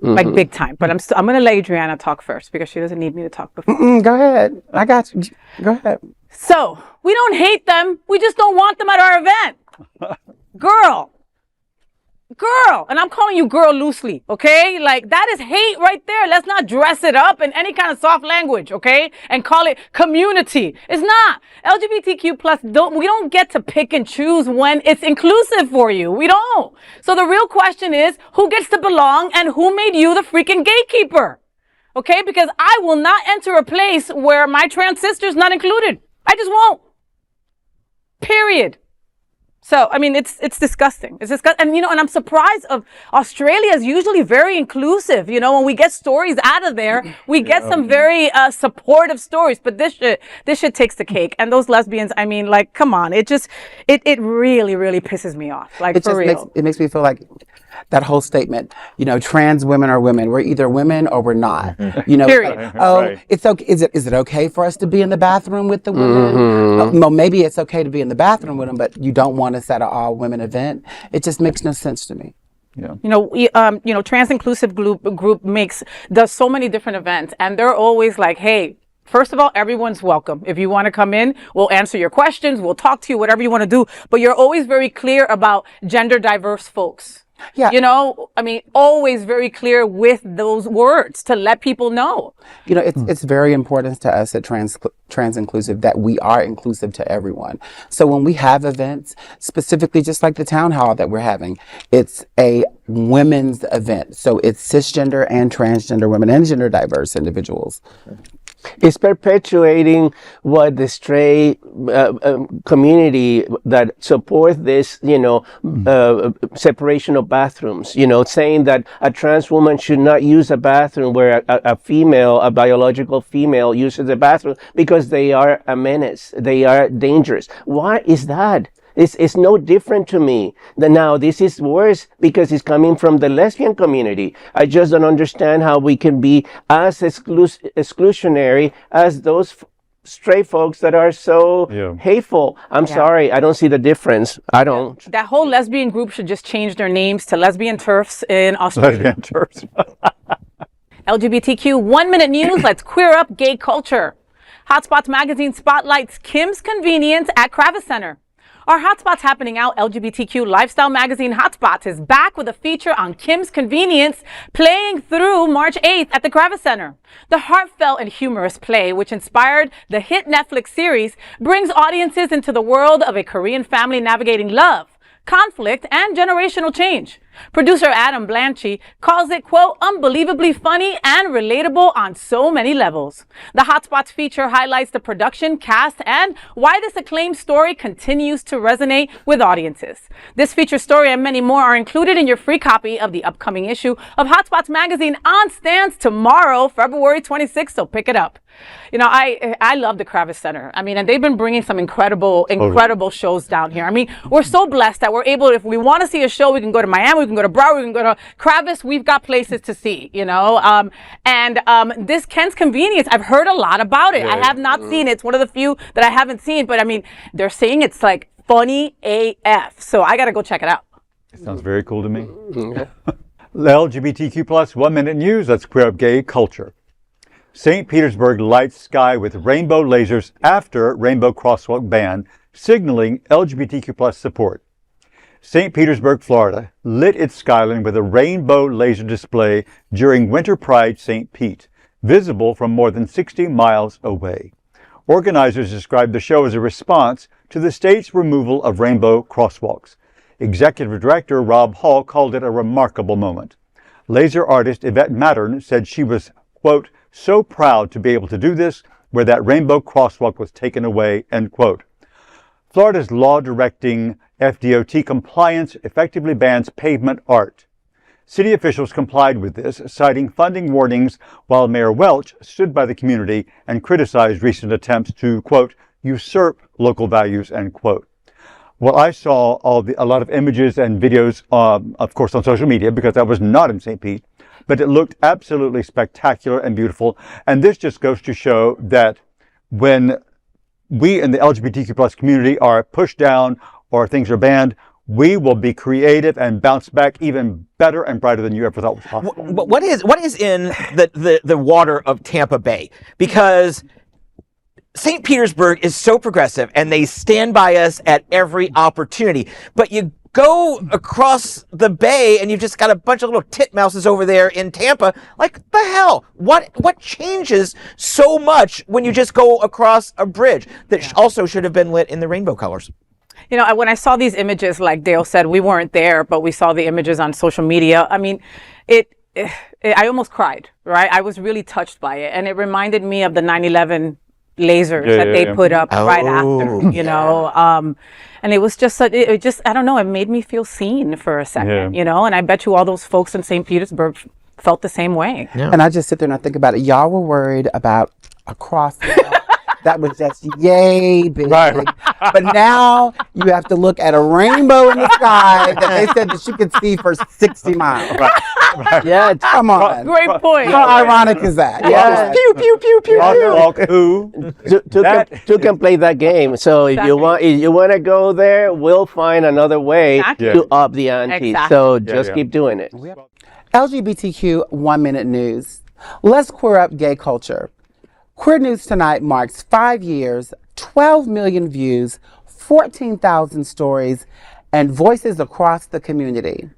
Speaker 1: Like big time. But I'm going to let Adrianna talk first because she doesn't need me to talk before.
Speaker 3: Go ahead. I got you. Go ahead.
Speaker 1: So, we don't hate them. We just don't want them at our event. Girl, and I'm calling you girl loosely, okay? Like, that is hate right there. Let's not dress it up in any kind of soft language, okay? And call it community. It's not. LGBTQ plus, we don't get to pick and choose when it's inclusive for you. We don't. So the real question is, who gets to belong and who made you the freaking gatekeeper? Okay? Because I will not enter a place where my trans sister's not included. I just won't. Period. So, it's disgusting. It's disgusting. And, and I'm surprised Australia is usually very inclusive. When we get stories out of there, we get some very supportive stories. But this shit takes the cake. And those lesbians, come on. It really, really pisses me off. Like, for real.
Speaker 3: It makes me feel like that whole statement, trans women are women. We're either women or we're not.
Speaker 1: Period.
Speaker 3: Right. It's okay. Is it okay for us to be in the bathroom with the women? Well, maybe it's okay to be in the bathroom with them, but you don't want us at an all women event. It just makes no sense to me.
Speaker 2: Yeah.
Speaker 1: Trans inclusive group does so many different events, and they're always like, hey, first of all, everyone's welcome. If you want to come in, we'll answer your questions, we'll talk to you, whatever you want to do. But you're always very clear about gender diverse folks.
Speaker 3: Yeah.
Speaker 1: Always very clear with those words to let people know.
Speaker 3: It's very important to us at Trans Inclusive that we are inclusive to everyone. So when we have events, specifically just like the town hall that we're having, it's a women's event. So it's cisgender and transgender women and gender diverse individuals.
Speaker 5: It's perpetuating what the straight community that support this, separation of bathrooms, saying that a trans woman should not use a bathroom where a biological female uses the bathroom because they are a menace. They are dangerous. Why is that? It's no different to me. Now, this is worse because it's coming from the lesbian community. I just don't understand how we can be as exclusionary as those straight folks that are so hateful. I'm sorry. I don't see the difference. I don't.
Speaker 1: That whole lesbian group should just change their names to Lesbian Turfs in Australia.
Speaker 2: Lesbian Turfs.
Speaker 1: LGBTQ 1 Minute News. Let's queer up gay culture. Hotspots magazine spotlights Kim's Convenience at Kravis Center. Our Hotspots Happening Out LGBTQ lifestyle magazine Hotspots is back with a feature on Kim's Convenience playing through March 8th at the Kravis Center. The heartfelt and humorous play, which inspired the hit Netflix series, brings audiences into the world of a Korean family navigating love, conflict, and generational change. Producer Adam Blanchie calls it, quote, unbelievably funny and relatable on so many levels. The Hotspots feature highlights the production, cast, and why this acclaimed story continues to resonate with audiences. This feature story and many more are included in your free copy of the upcoming issue of Hotspots magazine on stands tomorrow, February 26th, so pick it up. You know, I love the Kravis Center. I mean, and they've been bringing some incredible shows down here. I mean, we're so blessed that we're able, if we want to see a show, we can go to Miami, we can go to Broward, we can go to Kravis. We've got places to see, you know. This Ken's Convenience, I've heard a lot about it. I have not seen it. It's one of the few that I haven't seen, but I mean, they're saying it's like funny AF. So I got to go check it out.
Speaker 2: It sounds very cool to me. LGBTQ plus 1 minute news. Let's queer up gay culture. St. Petersburg lights sky with rainbow lasers after rainbow crosswalk ban, signaling LGBTQ plus support. St. Petersburg, Florida, lit its skyline with a rainbow laser display during Winter Pride St. Pete, visible from more than 60 miles away. Organizers described the show as a response to the state's removal of rainbow crosswalks. Executive Director Rob Hall called it a remarkable moment. Laser artist Yvette Mattern said she was, quote, so proud to be able to do this where that rainbow crosswalk was taken away, end quote. Florida's law directing FDOT compliance effectively bans pavement art. City officials complied with this, citing funding warnings, while Mayor Welch stood by the community and criticized recent attempts to, quote, usurp local values, end quote. Well, I saw a lot of images and videos, of course, on social media, because I was not in St. Pete, but it looked absolutely spectacular and beautiful. And this just goes to show that when we in the LGBTQ plus community are pushed down or things are banned, we will be creative and bounce back even better and brighter than you ever thought was possible.
Speaker 4: What is in the water of Tampa Bay? Because St. Petersburg is so progressive and they stand by us at every opportunity. But you go across the bay and you've just got a bunch of little titmouses over there in Tampa. Like, the hell? What changes so much when you just go across a bridge that also should have been lit in the rainbow colors?
Speaker 1: You know, when I saw these images, like Dale said, we weren't there, but we saw the images on social media. I mean, I almost cried, right? I was really touched by it. And it reminded me of the 9/11 lasers that they put up right after, you know. And it was just, I don't know, it made me feel seen for a second, you know. And I bet you all those folks in St. Petersburg felt the same way.
Speaker 3: Yeah. And I just sit there and I think about it. Y'all were worried about a crosswalk. That was just yay big. Right. But now you have to look at a rainbow in the sky that they said that you could see for 60 miles.
Speaker 2: Right.
Speaker 3: Yeah, come on.
Speaker 1: Great point.
Speaker 3: How ironic is that?
Speaker 5: Yeah.
Speaker 4: Pew, pew, pew, pew, pew.
Speaker 5: Two can play that game. So if you want to go there, we'll find another way to up the ante.
Speaker 1: Exactly.
Speaker 5: So just keep doing it.
Speaker 3: LGBTQ 1 minute news. Let's queer up gay culture. Queer News Tonight marks 5 years, 12 million views, 14,000 stories, and voices across the community.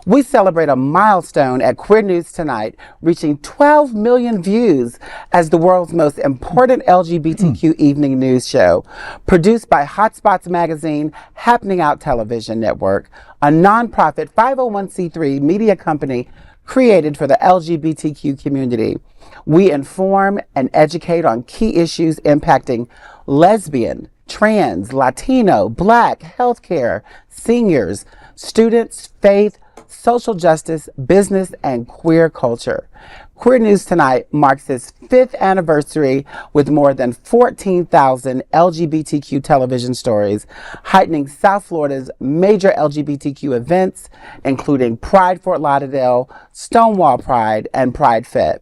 Speaker 3: We celebrate a milestone at Queer News Tonight, reaching 12 million views as the world's most important LGBTQ evening news show. Produced by Hotspots magazine, Happening Out Television Network, a nonprofit 501c3 media company created for the LGBTQ community. We inform and educate on key issues impacting lesbian, trans, Latino, Black, healthcare, seniors, students, faith, social justice, business, and queer culture. Queer News Tonight marks its 5th anniversary with more than 14,000 LGBTQ television stories, heightening South Florida's major LGBTQ events, including Pride Fort Lauderdale, Stonewall Pride, and Pride Fest.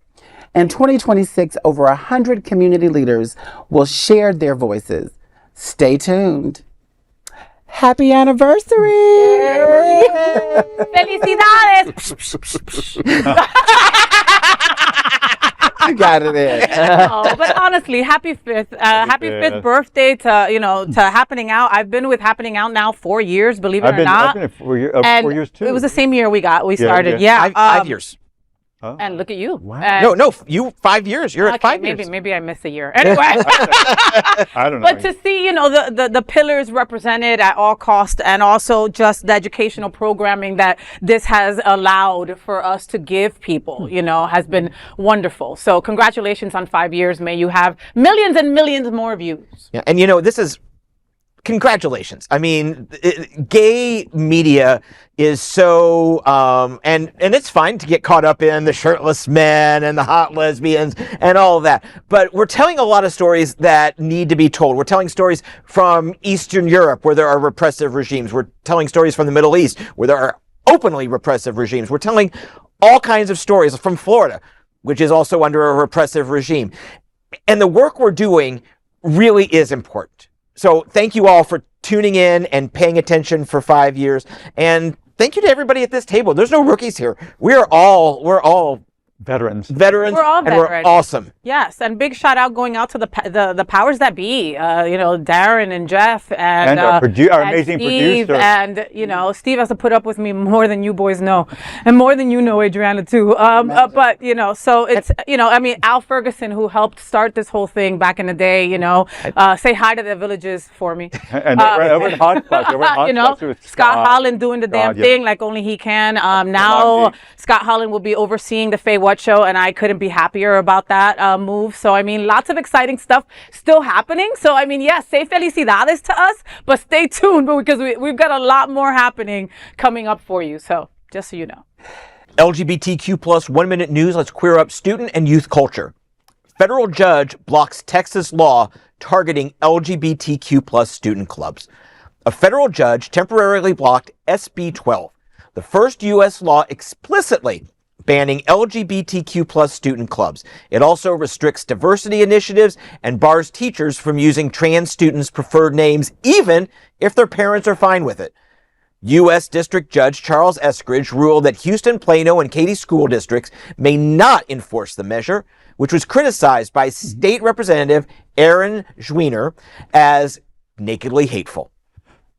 Speaker 3: In 2026, over 100 community leaders will share their voices. Stay tuned. Happy anniversary!
Speaker 1: Felicidades!
Speaker 3: You got it in.
Speaker 1: Oh, but honestly, happy 5th birthday to Happening Out. I've been with Happening Out now 4 years, believe it or not.
Speaker 2: I've been 4 years too.
Speaker 1: It was the same year we started.
Speaker 4: Yeah. 5 years.
Speaker 1: And look at you.
Speaker 3: Wow.
Speaker 1: And-
Speaker 4: No, you 5 years. You're at 5 years.
Speaker 1: Maybe I missed a year. Anyway.
Speaker 2: I don't know.
Speaker 1: But to see, the pillars represented at all costs, and also just the educational programming that this has allowed for us to give people, has been wonderful. So congratulations on 5 years. May you have millions and millions more views.
Speaker 4: Yeah, and this is congratulations. I mean, gay media is so, and it's fine to get caught up in the shirtless men and the hot lesbians and all of that. But we're telling a lot of stories that need to be told. We're telling stories from Eastern Europe where there are repressive regimes. We're telling stories from the Middle East where there are openly repressive regimes. We're telling all kinds of stories from Florida, which is also under a repressive regime. And the work we're doing really is important. So thank you all for tuning in and paying attention for 5 years. And thank you to everybody at this table. There's no rookies here. We're all
Speaker 2: Veterans.
Speaker 4: We're all
Speaker 1: veterans.
Speaker 4: We're awesome.
Speaker 1: Yes, and big shout out going out to the powers that be. Darren and Jeff and
Speaker 2: our amazing
Speaker 1: Steve,
Speaker 2: producer.
Speaker 1: And Steve has to put up with me more than you boys know, and more than you know, Adrianna too. But so it's Al Ferguson, who helped start this whole thing back in the day. Say hi to the villages for me.
Speaker 2: And over at Hotspots,
Speaker 1: Scott Holland doing the damn thing like only he can. Now Scott Holland will be overseeing the FayWhat show, and I couldn't be happier about that move. So lots of exciting stuff still happening. So yes, say felicidades to us, but stay tuned because we've got a lot more happening coming up for you. So just so you know.
Speaker 4: LGBTQ plus 1 minute news. Let's queer up student and youth culture. Federal judge blocks Texas law targeting LGBTQ plus student clubs. A federal judge temporarily blocked SB 12, the first U.S. law explicitly banning LGBTQ plus student clubs. It also restricts diversity initiatives and bars teachers from using trans students' preferred names, even if their parents are fine with it. U.S. District Judge Charles Eskridge ruled that Houston, Plano, and Katy school districts may not enforce the measure, which was criticized by State Representative Aaron Schweiner as nakedly hateful.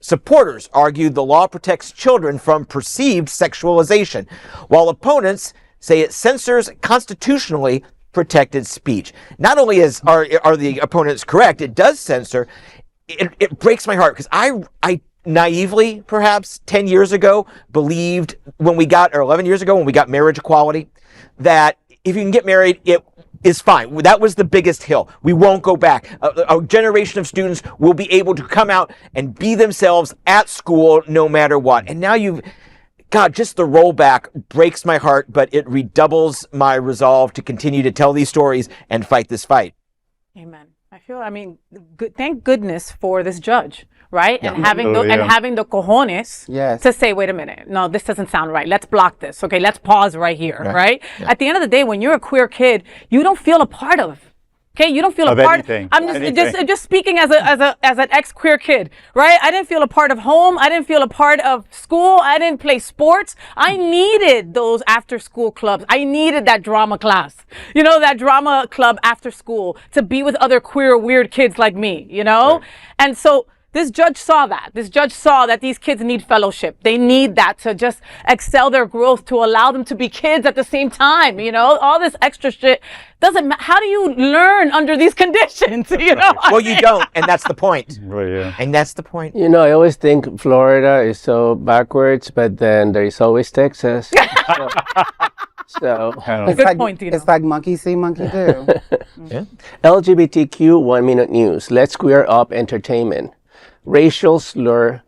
Speaker 4: Supporters argued the law protects children from perceived sexualization, while opponents say it censors constitutionally protected speech. Not only are the opponents correct, it does censor. It breaks my heart because I naively, perhaps 10 years ago, believed or 11 years ago when we got marriage equality, that if you can get married, it is fine. That was the biggest hill. We won't go back. A generation of students will be able to come out and be themselves at school no matter what. And now just the rollback breaks my heart, but it redoubles my resolve to continue to tell these stories and fight this fight.
Speaker 1: Amen. Thank goodness for this judge, right?
Speaker 4: Yeah.
Speaker 1: And having the cojones to say, wait a minute, no, this doesn't sound right. Let's block this. Okay, let's pause right here, right? Yeah. At the end of the day, when you're a queer kid, you don't feel a part of. Okay, you don't feel a part.
Speaker 2: Anything.
Speaker 1: I'm just speaking as an ex-queer kid, right? I didn't feel a part of home. I didn't feel a part of school. I didn't play sports. I needed those after-school clubs. I needed that drama class, that drama club after school to be with other queer, weird kids like me, Right. And so this judge saw that. This judge saw that these kids need fellowship. They need that to just excel their growth, to allow them to be kids at the same time. All this extra shit doesn't matter. How do you learn under these conditions?
Speaker 4: Well, you don't, and that's the point.
Speaker 2: Right, yeah.
Speaker 4: And that's the point.
Speaker 5: I always think Florida is so backwards, but then there is always Texas. So
Speaker 1: good point, Dino.
Speaker 3: It's like monkey see, monkey do.
Speaker 4: Yeah.
Speaker 5: LGBTQ 1 minute news. Let's queer up entertainment. Racial slur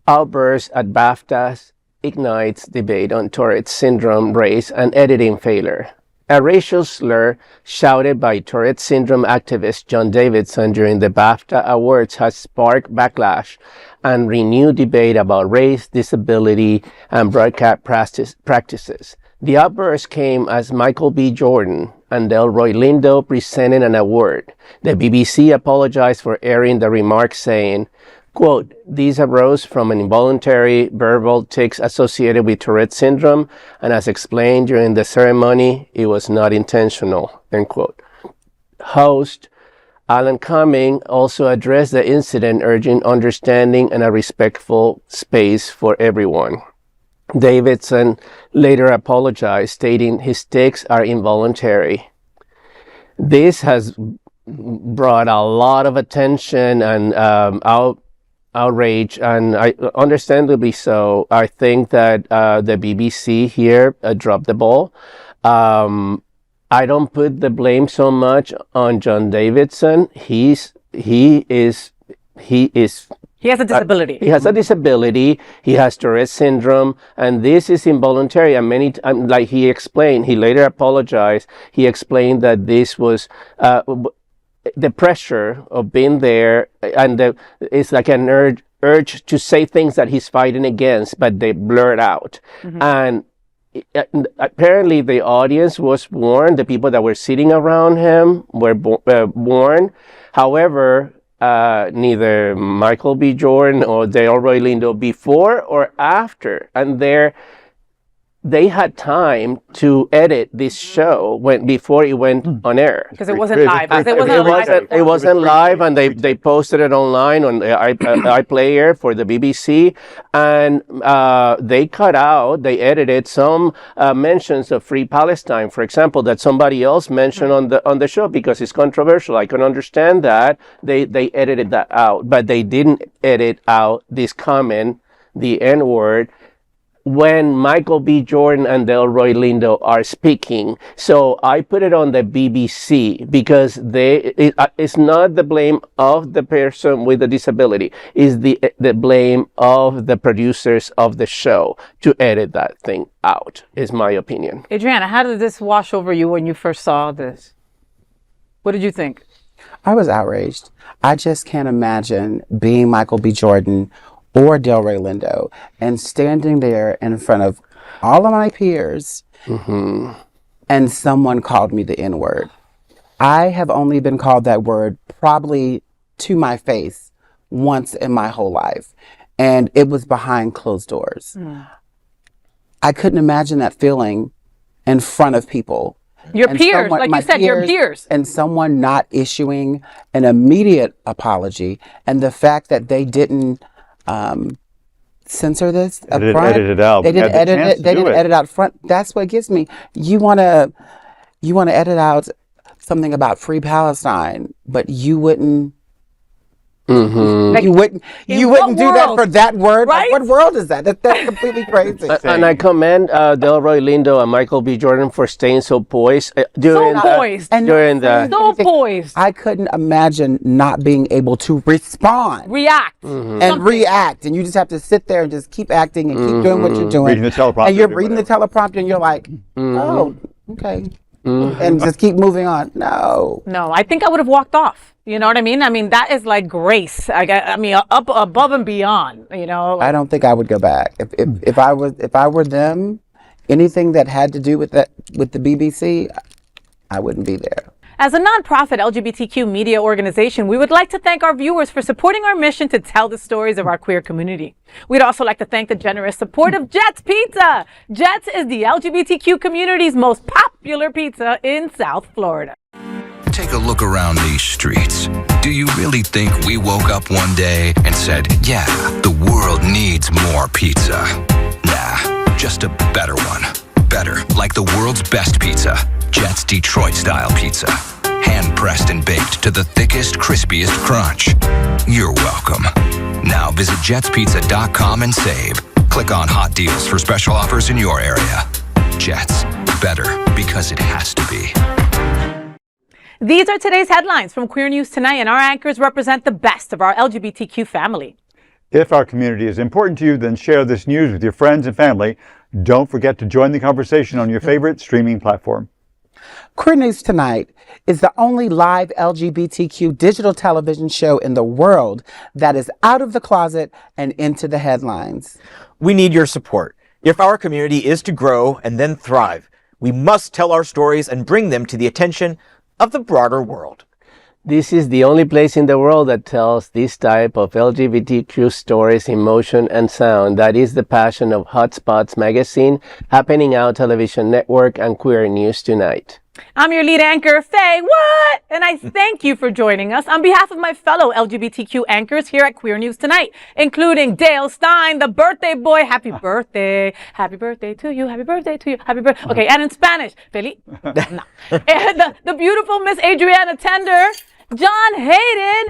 Speaker 5: outburst at BAFTAs ignites debate on Tourette's syndrome, race, and editing failure. A racial slur shouted by Tourette's syndrome activist John Davidson during the BAFTA Awards has sparked backlash and renewed debate about race, disability, and broadcast practices. The outburst came as Michael B. Jordan and Delroy Lindo presented an award. The BBC apologized for airing the remarks, saying, quote, "These arose from an involuntary verbal tics associated with Tourette's syndrome, and as explained during the ceremony, it was not intentional," end quote. Host Alan Cumming also addressed the incident, urging understanding and a respectful space for everyone. Davidson later apologized, stating his takes are involuntary. This has brought a lot of attention and outrage, and understandably so. I think that the BBC here dropped the ball. I don't put the blame so much on John Davidson. He
Speaker 1: has a disability.
Speaker 5: He has a disability. He has Tourette's syndrome, and this is involuntary. And like he explained, he later apologized. He explained that this was the pressure of being there, and it's like an urge to say things that he's fighting against, but they blurt out. And apparently the audience was warned. The people that were sitting around him were warned. However, neither Michael B. Jordan or Del Roy Lindo before or after, and they had time to edit this show before it went on air.
Speaker 1: Because it wasn't live.
Speaker 5: It wasn't live, and they posted it online on the iPlayer for the BBC, and they edited some mentions of Free Palestine, for example, that somebody else mentioned on the show because it's controversial. I can understand that. They edited that out, but they didn't edit out this comment, the N-word, when Michael B. Jordan and Delroy Lindo are speaking. So I put it on the BBC because it's not the blame of the person with the disability. It's the blame of the producers of the show to edit that thing out, is my opinion.
Speaker 1: Adrianna, how did this wash over you when you first saw this? What did you think?
Speaker 3: I was outraged. I just can't imagine being Michael B. Jordan or Delroy Lindo and standing there in front of all of my peers and someone called me the N-word. I have only been called that word probably to my face once in my whole life, and it was behind closed doors. I couldn't imagine that feeling in front of people.
Speaker 1: Your peers, like you said, your peers.
Speaker 3: And someone not issuing an immediate apology, and the fact that they didn't censor this up front.
Speaker 2: Edit it out.
Speaker 3: They didn't edit it. They didn't edit out front. That's what gets me. You want to edit something about Free Palestine, but you wouldn't.
Speaker 1: Like,
Speaker 3: you wouldn't do that for that word.
Speaker 1: Right?
Speaker 3: Like, what world is that? That's completely crazy.
Speaker 5: And I commend Delroy Lindo and Michael B. Jordan for staying so poised during
Speaker 1: poised.
Speaker 3: I couldn't imagine not being able to respond,
Speaker 1: react,
Speaker 3: and you just have to sit there and just keep acting and keep doing what you're doing.
Speaker 2: Reading the teleprompter.
Speaker 3: And you're reading the teleprompter, and you're like, oh, okay, and just keep moving on. No,
Speaker 1: I think I would have walked off. You know what I mean? I mean, that is like grace. I mean, up above and beyond, you know.
Speaker 3: I don't think I would go back. If I were them, anything that had to do with the BBC, I wouldn't be there.
Speaker 1: As a nonprofit LGBTQ media organization, we would like to thank our viewers for supporting our mission to tell the stories of our queer community. We'd also like to thank the generous support of Jets Pizza. Jets is the LGBTQ community's most popular pizza in South Florida.
Speaker 7: Take a look around these streets. Do you really think we woke up one day and said, yeah, the world needs more pizza? Nah, just a better one. Better, like the world's best pizza, Jet's Detroit-style pizza. Hand-pressed and baked to the thickest, crispiest crunch. You're welcome. Now visit jetspizza.com and save. Click on hot deals for special offers in your area. Jets, better because it has to be.
Speaker 1: These are today's headlines from Queer News Tonight, and our anchors represent the best of our LGBTQ family.
Speaker 2: If our community is important to you, then share this news with your friends and family. Don't forget to join the conversation on your favorite streaming platform.
Speaker 3: Queer News Tonight is the only live LGBTQ digital television show in the world that is out of the closet and into the headlines.
Speaker 4: We need your support. If our community is to grow and then thrive, we must tell our stories and bring them to the attention of the broader world.
Speaker 5: This is the only place in the world that tells this type of LGBTQ stories in motion and sound. That is the passion of Hotspots magazine, Happening Out television network, and Queer News Tonight.
Speaker 1: I'm your lead anchor, FayWhat, and I thank you for joining us on behalf of my fellow LGBTQ anchors here at Queer News Tonight, including Dale Stine, the birthday boy. Happy birthday to you, happy birthday to you, happy birthday. Okay, and in Spanish, Feliz. No. And the beautiful Miss Adrianna Tender, John Hayden,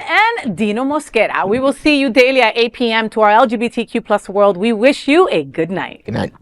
Speaker 1: and Dino Mosquera. We will see you daily at 8 p.m. to our LGBTQ plus world. We wish you a good night.
Speaker 4: Good night.